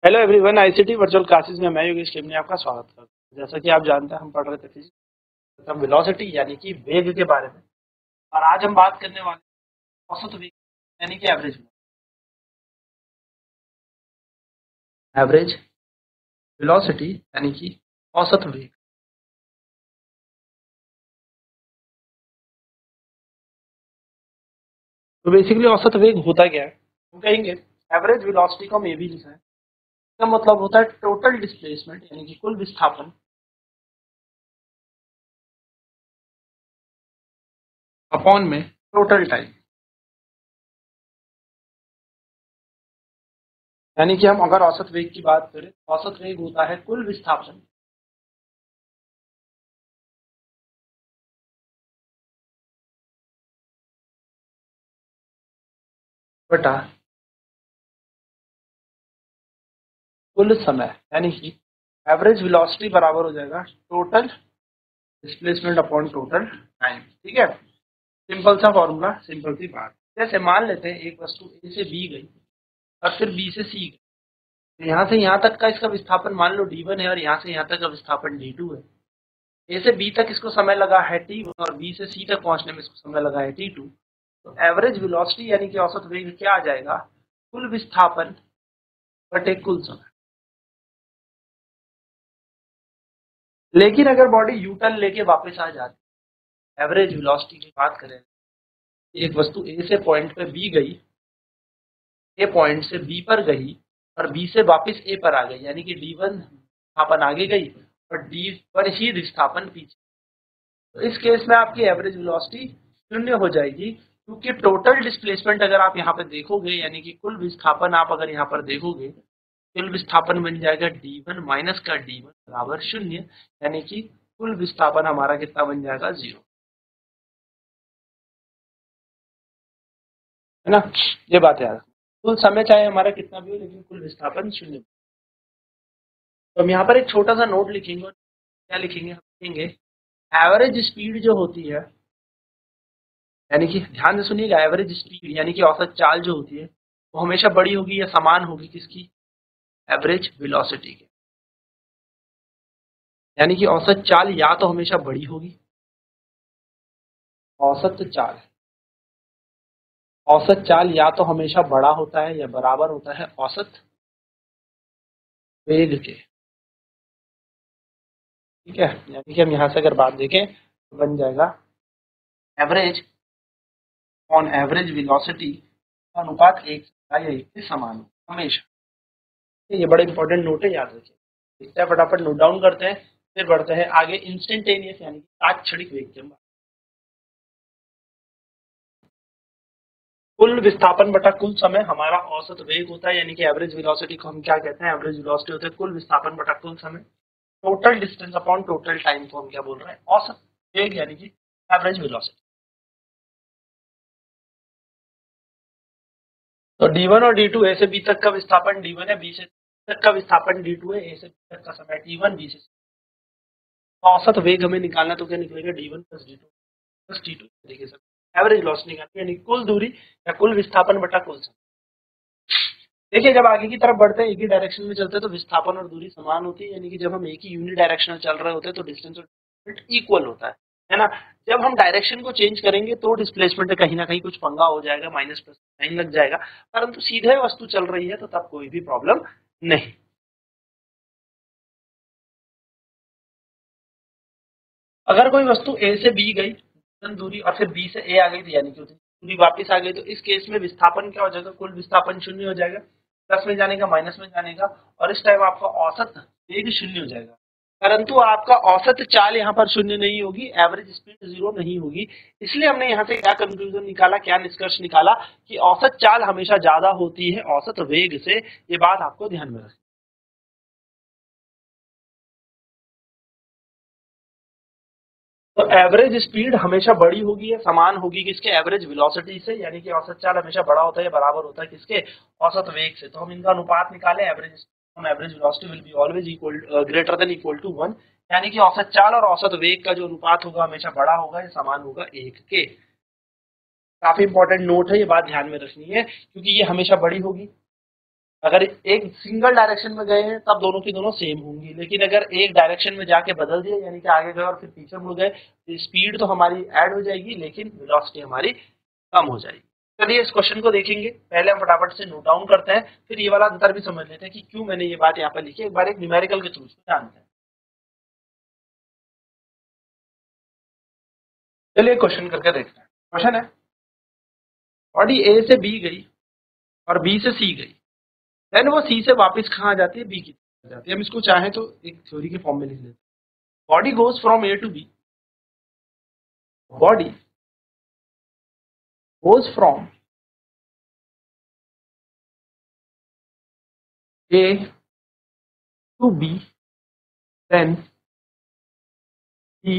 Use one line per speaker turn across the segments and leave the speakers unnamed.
Hello everyone, ICT virtual classes में मैं Yogesh Tim ने आपका स्वागत करता हूं। जैसा कि आप जानते हैं, हम पढ़ रहे थे फिजिक्स वेलोसिटी यानी कि वेग के बारे में। और आज हम बात करने वाले हैं औसत वेग यानी कि एवरेज वेलोसिटी यानी कि औसत वेग। तो बेसिकली औसत वेग होता क्या है, हम कहेंगे एवरेज वेलोसिटी को हम ये भी लिखा है। इसका मतलब होता है टोटल डिस्प्लेसमेंट यानी कि कुल विस्थापन अपॉन में टोटल टाइम। यानी कि हम अगर औसत वेग की बात करें, औसत वेग होता है कुल विस्थापन बटा कुल समय। यानी कि एवरेज वेलोसिटी बराबर हो जाएगा total displacement upon total time. ठीक है, सिंपल सा फॉर्मूला, सिंपल सी बात। जैसे मान लेते हैं एक वस्तु ए से बी गई और फिर बी से सी गई, तो यहाँ से यहाँ तक का इसका विस्थापन मान लो d1 है और यहाँ से यहाँ तक का विस्थापन d2 है। ए से बी तक इसको समय लगा है t1 और बी से सी तक पहुंचने में इसको समय लगा है t2। तो एवरेज वेलोसिटी यानी कि औसत वेग क्या आ जाएगा, कुल विस्थापन बटे कुल समय। लेकिन अगर बॉडी यू टर्न लेके वापस आ जाती, एवरेज वेलोसिटी की बात करें, एक वस्तु ए से पॉइंट पे बी गई, ए पॉइंट से बी पर गई और बी से वापस ए पर आ गई, यानी कि d1 विस्थापन आगे गई और डी पर ही विस्थापन पीछे। तो इस केस में आपकी एवरेज वेलोसिटी शून्य हो जाएगी, क्योंकि टोटल डिस्प्लेसमेंट अगर आप यहाँ पे देखोगे, यानी कि कुल विस्थापन आप अगर यहाँ पर देखोगे, कुल विस्थापन बन जाएगा d1 माइनस का d1 बराबर शून्य। यानी कि कुल विस्थापन हमारा कितना बन जाएगा, 0। है ना, ये बात याद रखना। कुल समय चाहे हमारा कितना भी हो, लेकिन कुल विस्थापन शून्य। तो हम यहाँ पर एक छोटा सा नोट लिखेंगे और क्या लिखेंगे, हम लिखेंगे एवरेज स्पीड जो होती है, यानी कि ध्यान से सुनिएगा, एवरेज स्पीड यानी कि औसत चाल जो होती है वो हमेशा बड़ी होगी या समान होगी किसकी, एवरेज वेलोसिटी के। यानी कि औसत चाल या तो हमेशा बड़ी होगी, औसत चाल औसत चाल या तो हमेशा बड़ा होता है या बराबर होता है औसत वेग के। ठीक है, यानी कि हम यहाँ से अगर बात देखें तो बन जाएगा एवरेज ऑन एवरेज वेलोसिटी अनुपात 1 या 1 के समान हो हमेशा। ये बड़ा इंपॉर्टेंट नोट है, याद रखिए। इससे फटाफट नोट डाउन करते हैं, फिर बढ़ते हैं आगे इंस्टेंटेनियस यानी कि तात्क्षणिक वेग के बारे। कुल विस्थापन बटा कुल समय हमारा औसत वेग होता है, यानी कि एवरेज वेलोसिटी को हम क्या कहते हैं, एवरेज वेलोसिटी होता है कुल विस्थापन बटा कुल समय। Total distance upon total time को हम क्या बोल रहे हैं, औसत वेग यानी कि एवरेज वेलोसिटी। तो d1 और d2, ए से बी तक का विस्थापन d1 है, बी से तक का विस्थापन d2 है, ए से बी तक का समय t1, बी से तो औसत वेग हमें निकालना, तो क्या निकलेगा, d1 plus d2 plus t2 तरीके से एवरेज लॉस निकालनी, यानी कुल दूरी या कुल विस्थापन बटा कुल समय। देखिए, जब आगे की तरफ बढ़ते हैं, एक ही डायरेक्शन में चलते हैं, तो विस्थापन और दूरी समान होती है। यानी कि जब हम एक ही यूनि डायरेक्शनल चल रहे होते हैं तो डिस्टेंस और डिस्प्लेसमेंट इक्वल होता है ना। जब हम डायरेक्शन को चेंज करेंगे तो डिस्प्लेसमेंट कहीं ना कहीं कुछ पंगा हो जाएगा, माइनस प्लस साइन लग जाएगा। परंतु सीधे वस्तु चल रही है तो तब कोई भी प्रॉब्लम नहीं। अगर कोई वस्तु ए से बी गई दूरी और फिर बी से ए आ गई थी, यानी कि दूरी वापस आ गई, तो इस केस में विस्थापन क्या हो जाएगा, कुल विस्थापन शून्य हो जाएगा, प्लस में जाने का माइनस में जाने का, और इस टाइम आपका औसत वेग शून्य हो जाएगा। परंतु आपका औसत चाल यहाँ पर शून्य नहीं होगी, एवरेज स्पीड 0 नहीं होगी। इसलिए हमने यहाँ से क्या कंक्लूजन निकाला, क्या निष्कर्ष निकाला कि औसत चाल हमेशा ज्यादा होती है औसत वेग से। ये बात आपको ध्यान में रखनी। तो एवरेज स्पीड हमेशा बड़ी होगी या समान होगी किसके, एवरेज वेलोसिटी से। यानी कि औसत चाल हमेशा बड़ा होता है या बराबर होता है किसके, औसत वेग से। तो हम इनका अनुपात निकाले, average velocity will be always equal greater than equal to 1। यानी कि औसत चाल और औसत वेग का जो अनुपात होगा हमेशा बड़ा होगा या समान होगा 1 के। काफी इंपॉर्टेंट नोट है, ये बात ध्यान में रखनी है, क्योंकि ये हमेशा बड़ी होगी अगर एक सिंगल डायरेक्शन में गए हैं तब दोनों की दोनों सेम होंगी, लेकिन अगर एक डायरेक्शन में जाके बदल दिए यानी कि आगे गए और फिर पीछे मुड़ गए तो स्पीड तो हमारी ऐड हो जाएगी लेकिन वेलोसिटी हमारी कम हो जाएगी। चलिए इस क्वेश्चन को देखेंगे, पहले हम फटाफट से नोट डाउन करते हैं, फिर ये वाला अंतर भी समझ लेते हैं कि क्यों मैंने ये बात यहाँ पर लिखी है। एक बार एक न्यूमेरिकल के थ्रू जानते हैं। चलिए क्वेश्चन करके देखते हैं। क्वेश्चन है बॉडी ए से बी गई और बी से सी गई, देन वो सी से वापस कहाँ आ जाती है, बी की तरफ जाती है। हम इसको चाहें तो एक थ्योरी के फॉर्म में लिख लेते हैं। Body goes from A to B, body goes from A to B, then B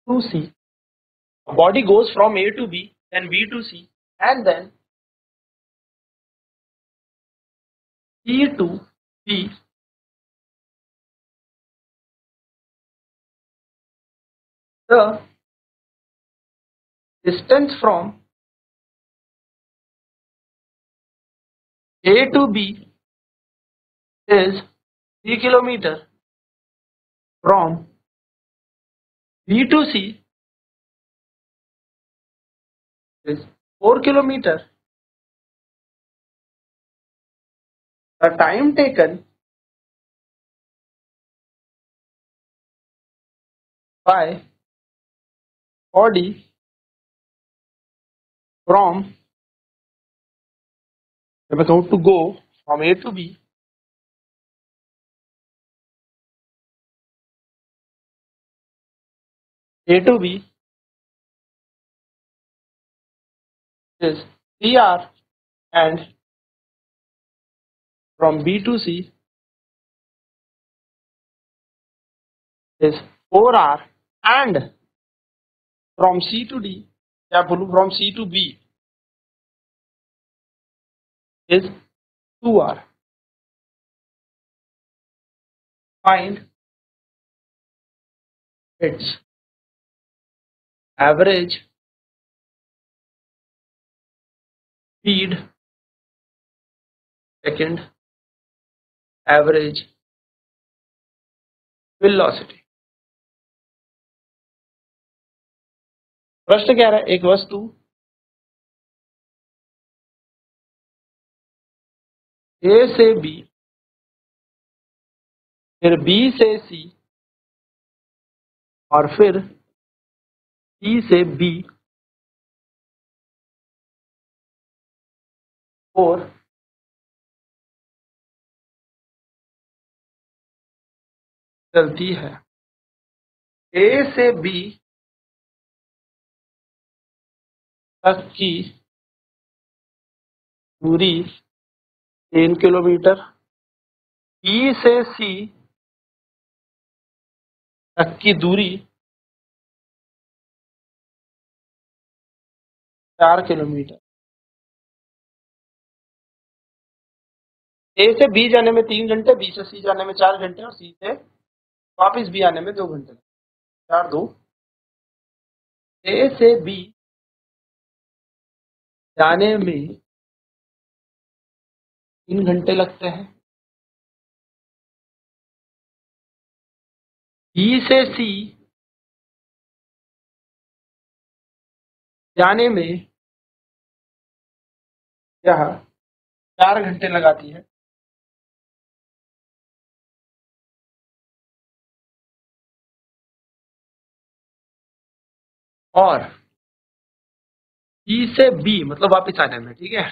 to C. Body goes from A to B, then B to C, and then C to B. The distance from A to B is 3 kilometer. From B to C is 4 kilometer. The time taken by body from, if I count to go from A to B, A to B is 3 hours, and from B to C is 4 hours, and from C to D, या बोलूं from C to B is 2 hours. Find its average speed, second average velocity. प्रश्न क्या है, एक वस्तु A से B, फिर B से C और फिर C से B और चलती है। A से B तक की दूरी 3 किलोमीटर, B से C तक की दूरी 4 किलोमीटर। A से B जाने में 3 घंटे, B से C जाने में 4 घंटे और C से वापस B आने में 2 घंटे। 4 2 A से B जाने में 3 घंटे लगते हैं, B से C जाने में यह 4 घंटे लगाती है, और C से B मतलब वापस आने में, ठीक है,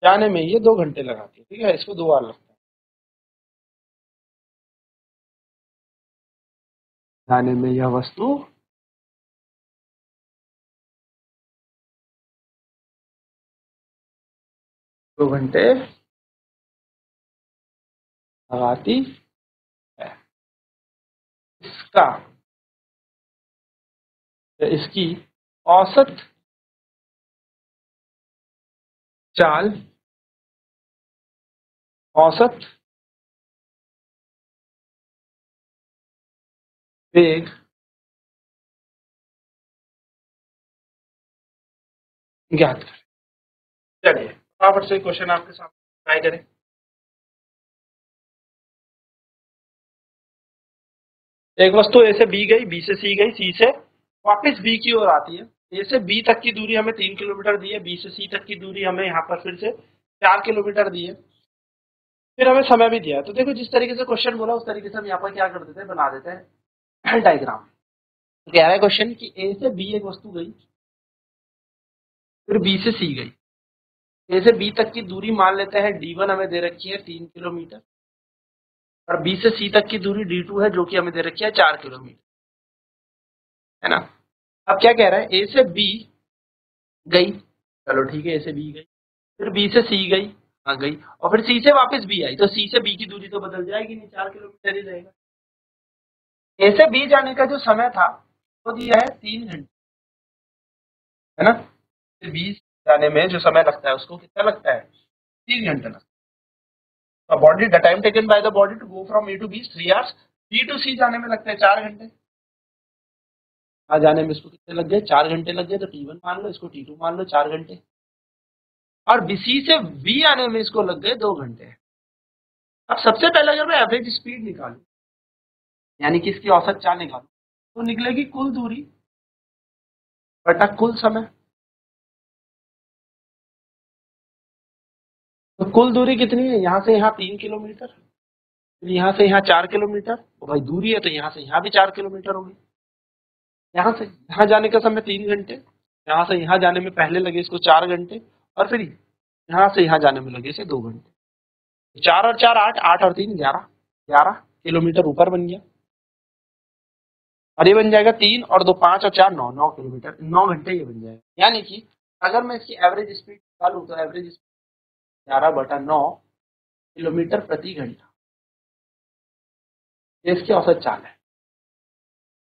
जाने में ये 2 घंटे लगाती है, ठीक है, इसको 2 बार लगता है। जाने में यह वस्तु 2 घंटे लगाती है। इसकी औसत चाल, औसत वेग ज्ञात करें। चलिए फटाफट से क्वेश्चन आपके सामने ट्राई करें। एक वस्तु ए से बी गई, बी से सी गई, सी से वापस बी की ओर आती है। ए से बी तक की दूरी हमें 3 किलोमीटर दी है, बी से सी तक की दूरी हमें यहाँ पर फिर से 4 किलोमीटर दी है, फिर हमें समय भी दिया है। तो देखो जिस तरीके से क्वेश्चन बोला उस तरीके से हम यहाँ पर क्या कर देते हैं, बना देते हैं डायग्राम। तो कह रहा है क्वेश्चन कि ए से बी एक वस्तु गई, फिर बी से सी गई। ए से बी तक की दूरी मान लेते हैं D1 हमें दे रखी है 3 किलोमीटर, और बी से सी तक की दूरी D2 है जो कि हमें दे रखी है 4 किलोमीटर, है ना। अब क्या कह रहा है, ए से बी गई, चलो ठीक है, ए से बी गई, फिर बी से सी गई, हाँ गई, और फिर सी से वापस बी आई, तो सी से बी की दूरी तो बदल जाएगी नहीं, 4 किलोमीटर ही रहेगा। ए से बी जाने का जो समय था वो दिया है 3 घंटे, है ना। फिर बी जाने में जो समय लगता है उसको कितना लगता है, 3 घंटे लगता है। Body the time taken by the body to go from A to B 3 hours, B to C जाने में लगता है 4 घंटे। आ जाने में इसको कितने लग गए, 4 घंटे लग गए, तो T1 मान लो, इसको T2 मान लो, 4 घंटे। और सी से बी आने में इसको लग गए 2 घंटे। अब सबसे पहले अगर मैं एवरेज स्पीड निकालूं, यानी कि इसकी औसत चाल निकालूं, तो निकलेगी कुल दूरी बटा कुल समय। तो कुल दूरी कितनी है, यहाँ से यहाँ 3 किलोमीटर, फिर यहाँ से यहाँ 4 किलोमीटर, तो भाई दूरी है तो यहाँ से यहाँ भी 4 किलोमीटर होगी। यहाँ से यहाँ जाने का समय 3 घंटे, यहाँ से यहाँ जाने में पहले लगे इसको 4 घंटे, और फिर यहाँ से यहाँ जाने में लगे इसे 2 घंटे। 4 और 4 8, 8 और 3 11, 11 किलोमीटर ऊपर बन गया। और ये बन जाएगा 3 और 2 5 और 4 9, 9 किलोमीटर, 9 घंटे ये बन जाएगा। यानी कि अगर मैं इसकी एवरेज स्पीड निकालूं तो एवरेज स्पीड 11/9 किलोमीटर प्रति घंटा, ये इसकी औसत चाल है।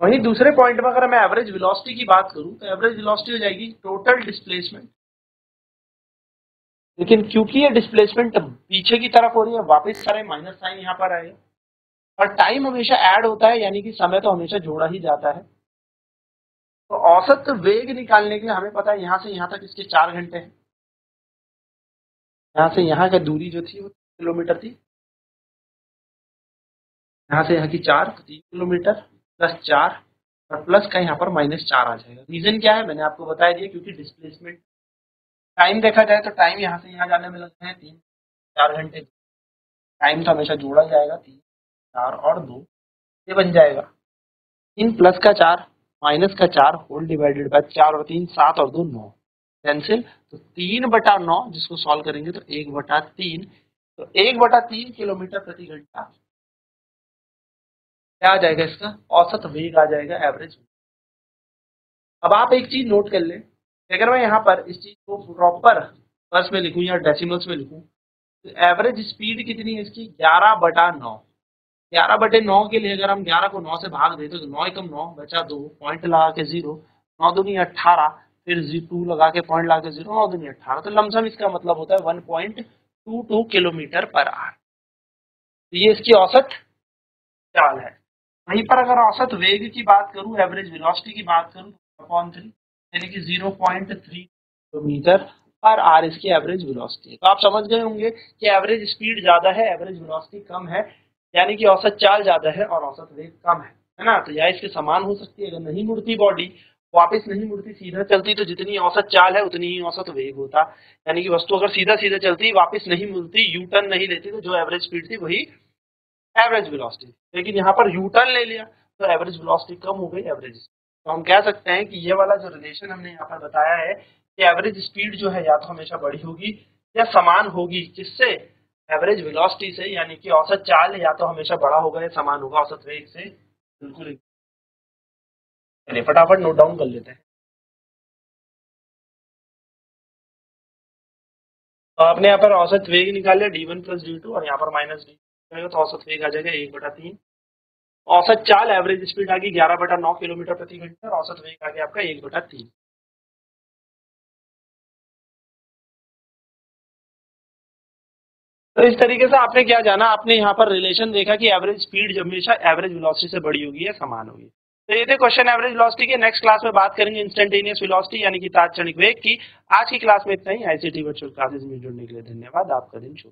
वहीं दूसरे पॉइंट में अगर मैं एवरेज वेलोसिटी की बात करूं तो एवरेज वेलोसिटी हो जाएगी टोटल डिस्प्लेसमेंट। लेकिन क्योंकि ये डिस्प्लेसमेंट पीछे की तरफ हो रही है, वापस सारे माइनस साइन यहाँ पर आएगा, और टाइम हमेशा ऐड होता है, यानी कि समय तो हमेशा जोड़ा ही जाता है। तो औसत वेग निकालने के लिए हमें पता है यहाँ से यहाँ तक इसके 4 घंटे हैं, यहाँ से यहाँ की दूरी जो थी वो किलोमीटर थी, यहाँ से यहाँ की 4, 3 किलोमीटर प्लस 4 और प्लस का यहाँ पर -4 आ जाएगा। रीजन क्या है मैंने आपको बता दिया, क्योंकि डिस्प्लेसमेंट टाइम देखा जाए तो टाइम यहाँ से यहाँ जाने में लगते हैं 3-4 घंटे। टाइम तो हमेशा जोड़ा जाएगा, 3 4 और 2, ये बन जाएगा 3 प्लस का 4 माइनस का 4 होल डिवाइडेड बाय 4 और 3 7 और 2 9, कैंसिल। तो 3/9 जिसको सॉल्व करेंगे तो 1/3, तो 1/3 किलोमीटर प्रति घंटा क्या आ जाएगा, इसका औसत वेग आ जाएगा, एवरेज। अब आप एक चीज नोट कर लें, अगर मैं यहाँ पर इस चीज को प्रॉपर वर्स में लिखूं या डेसिमल्स में लिखूं, तो एवरेज स्पीड कितनी है इसकी, 11/9। 11/9 के लिए अगर हम 11 को 9 से भाग देते तो 9 एकम 9 बचा 2, पॉइंट लगा के 0, 9 दूनी 18, फिर 2 लगा के पॉइंट लगा के 0, 9 दूनी 18, तो लमसम इसका मतलब होता है 1.22 किलोमीटर पर आवर। तो ये इसकी औसत चाल है। वहीं पर अगर औसत वेग की बात करूं, एवरेज वेलोसिटी की बात करूं, अपॉन 3 यानी कि 0.3 किलोमीटर पर आवर इसकी एवरेज वेलोसिटी है। तो आप समझ गए होंगे कि एवरेज स्पीड ज्यादा है, एवरेज वेलोसिटी कम है, यानी कि औसत चाल ज्यादा है और औसत वेग कम है ना। तो या इसके समान हो सकती है, अगर नहीं मुड़ती बॉडी, वापस नहीं मुड़ती, सीधा चलती, तो जितनी औसत चाल है उतनी ही औसत वेग होता। यानी कि वस्तु अगर सीधा सीधा चलती, वापस नहीं मुड़ती, यू टर्न नहीं लेती, तो जो एवरेज स्पीड थी वही एवरेज वेलोसिटी। लेकिन यहाँ पर यू टर्न ले लिया तो एवरेज वेलोसिटी कम हो गई, एवरेज। तो हम कह सकते हैं कि ये वाला जो रिलेशन हमने यहाँ पर बताया है कि एवरेज स्पीड जो है या तो हमेशा बड़ी होगी या समान होगी, किससे, एवरेज वेलोसिटी से, यानी कि औसत चाल या तो हमेशा बड़ा होगा या समान होगा औसत वेग से। बिल्कुल, चलिए फटाफट नोट डाउन कर लेते हैं। तो आपने यहाँ पर औसत वेग निकाल लिया D1 + D2 और यहाँ पर -D, तो औसत वेग आ जाएगा 1/3। औसत चाल एवरेज स्पीड आ गई 11/9 किलोमीटर प्रति घंटे और औसत वेग आ गया आपका 1/3। तो इस तरीके से आपने क्या जाना, आपने यहाँ पर रिलेशन देखा कि एवरेज स्पीड हमेशा एवरेज वेलोसिटी से बड़ी होगी या समान होगी। तो ये थे क्वेश्चन एवरेज वेलोसिटी के। नेक्स्ट क्लास में बात करेंगे इंस्टेंटेनियस वेलोसिटी यानी कि तात्क्षणिक वेग की। आज की क्लास में इतना ही। आईसीटी वर्चुअल क्लासेस में जुड़ने के लिए धन्यवाद। आपका दिन शुभ।